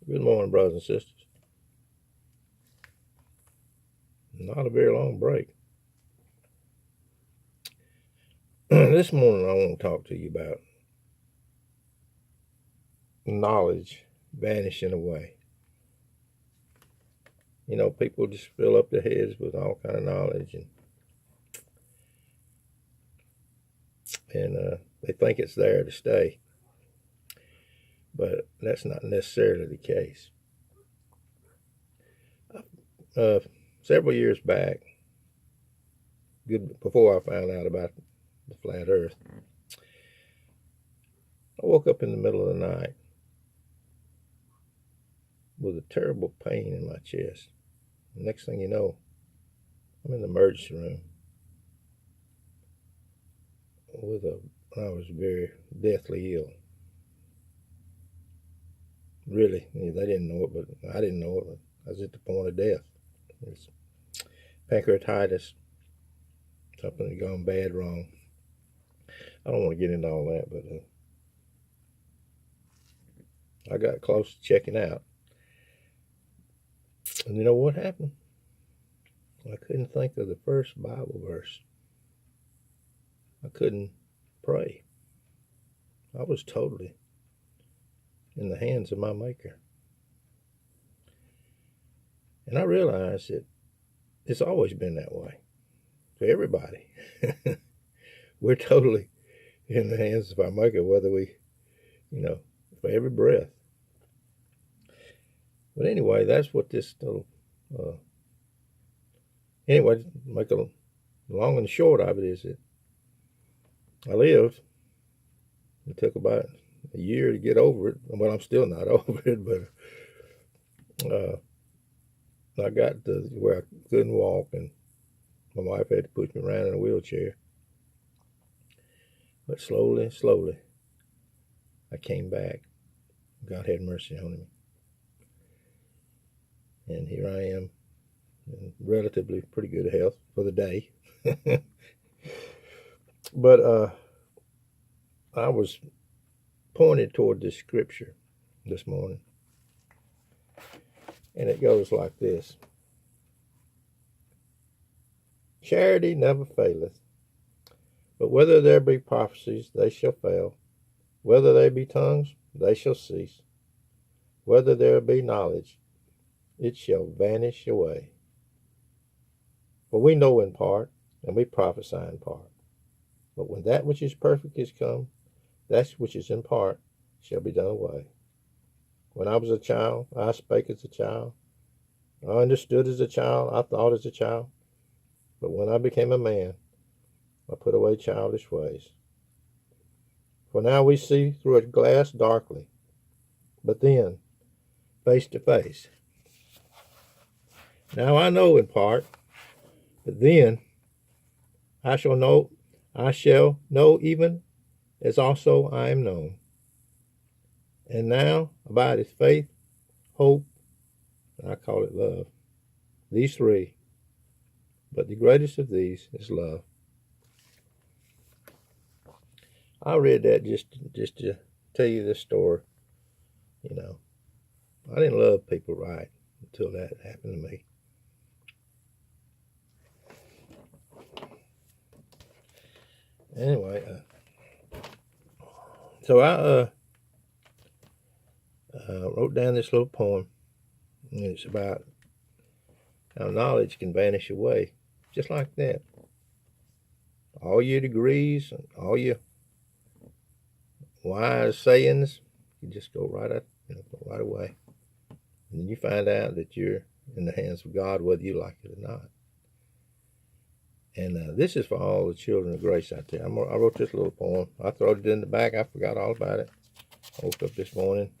Good morning, brothers and sisters. Not a very long break. This morning I want to talk to you about knowledge vanishing away. You know, people just fill up their heads with all kind of knowledge, and they think it's there to stay. But that's not necessarily the case. Several years back, good before I found out about the flat earth, I woke up in the middle of the night with a terrible pain in my chest. The next thing you know, I'm in the emergency room I was very deathly ill. Really, they didn't know it, but I didn't know it. I was at the point of death. It's pancreatitis. Something had gone bad wrong. I don't want to get into all that, but I got close to checking out. And you know what happened? I couldn't think of the first Bible verse. I couldn't pray. I was totally in the hands of my Maker. And I realized that it's always been that way for everybody. We're totally in the hands of our Maker, whether we, for every breath. But anyway, that's what this little, make a long and short of it is that I lived. It took about a year to get over it. Well, I'm still not over it, but I got to where I couldn't walk, and my wife had to push me around in a wheelchair. But slowly, I came back. God had mercy on me. And here I am, in relatively pretty good health for the day. But I was pointed toward this scripture this morning. And it goes like this. Charity never faileth, but whether there be prophecies, they shall fail. Whether there be tongues, they shall cease. Whether there be knowledge, it shall vanish away. For we know in part, and we prophesy in part. But when that which is perfect is come, that which is in part shall be done away. When I was a child, I spake as a child. I understood as a child, I thought as a child. But when I became a man, I put away childish ways. For now we see through a glass darkly, but then face to face. Now I know in part, but then I shall know even as also I am known. And now abideth faith, hope, and I call it love. These three, but the greatest of these is love. I read that just to tell you this story. I didn't love people right until that happened to me. Anyway, so I wrote down this little poem, and it's about how knowledge can vanish away, just like that. All your degrees, all your wise sayings, you just go right up, go right away. And then you find out that you're in the hands of God, whether you like it or not. And this is for all the children of grace out there. I wrote this little poem. I threw it in the back. I forgot all about it. I woke up this morning,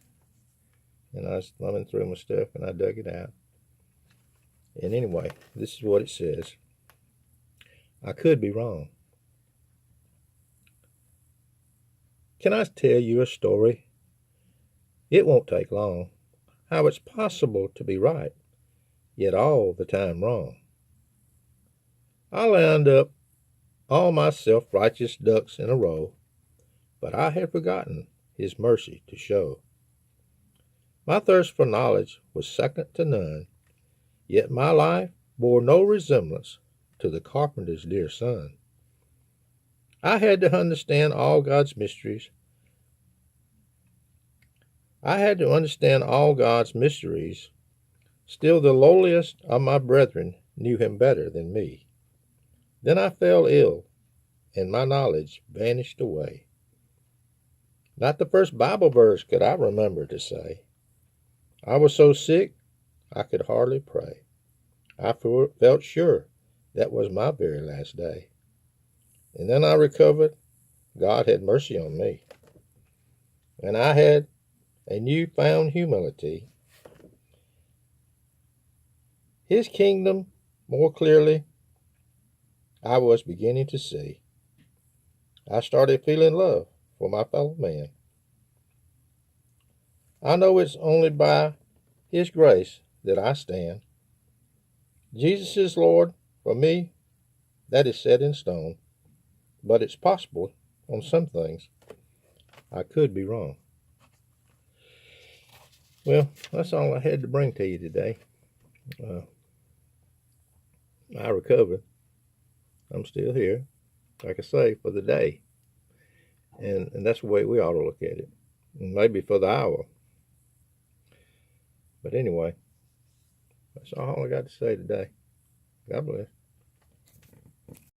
and I was thumbing through my stuff, and I dug it out. And anyway, this is what it says. I could be wrong. Can I tell you a story? It won't take long. How it's possible to be right, yet all the time wrong. I lined up all my self-righteous ducks in a row, but I had forgotten his mercy to show. My thirst for knowledge was second to none, yet my life bore no resemblance to the carpenter's dear son. I had to understand all God's mysteries. Still the lowliest of my brethren knew him better than me. Then I fell ill, and my knowledge vanished away. Not the first Bible verse could I remember to say. I was so sick I could hardly pray. I felt sure that was my very last day. And then I recovered. God had mercy on me. And I had a newfound humility. His kingdom more clearly I was beginning to see. I started feeling love for my fellow man. I know it's only by his grace that I stand. Jesus is Lord for me, that is set in stone. But it's possible on some things I could be wrong. Well, that's all I had to bring to you today. I recovered. I'm still here, like I say, for the day. And that's the way we ought to look at it. And maybe for the hour. But anyway, that's all I got to say today. God bless.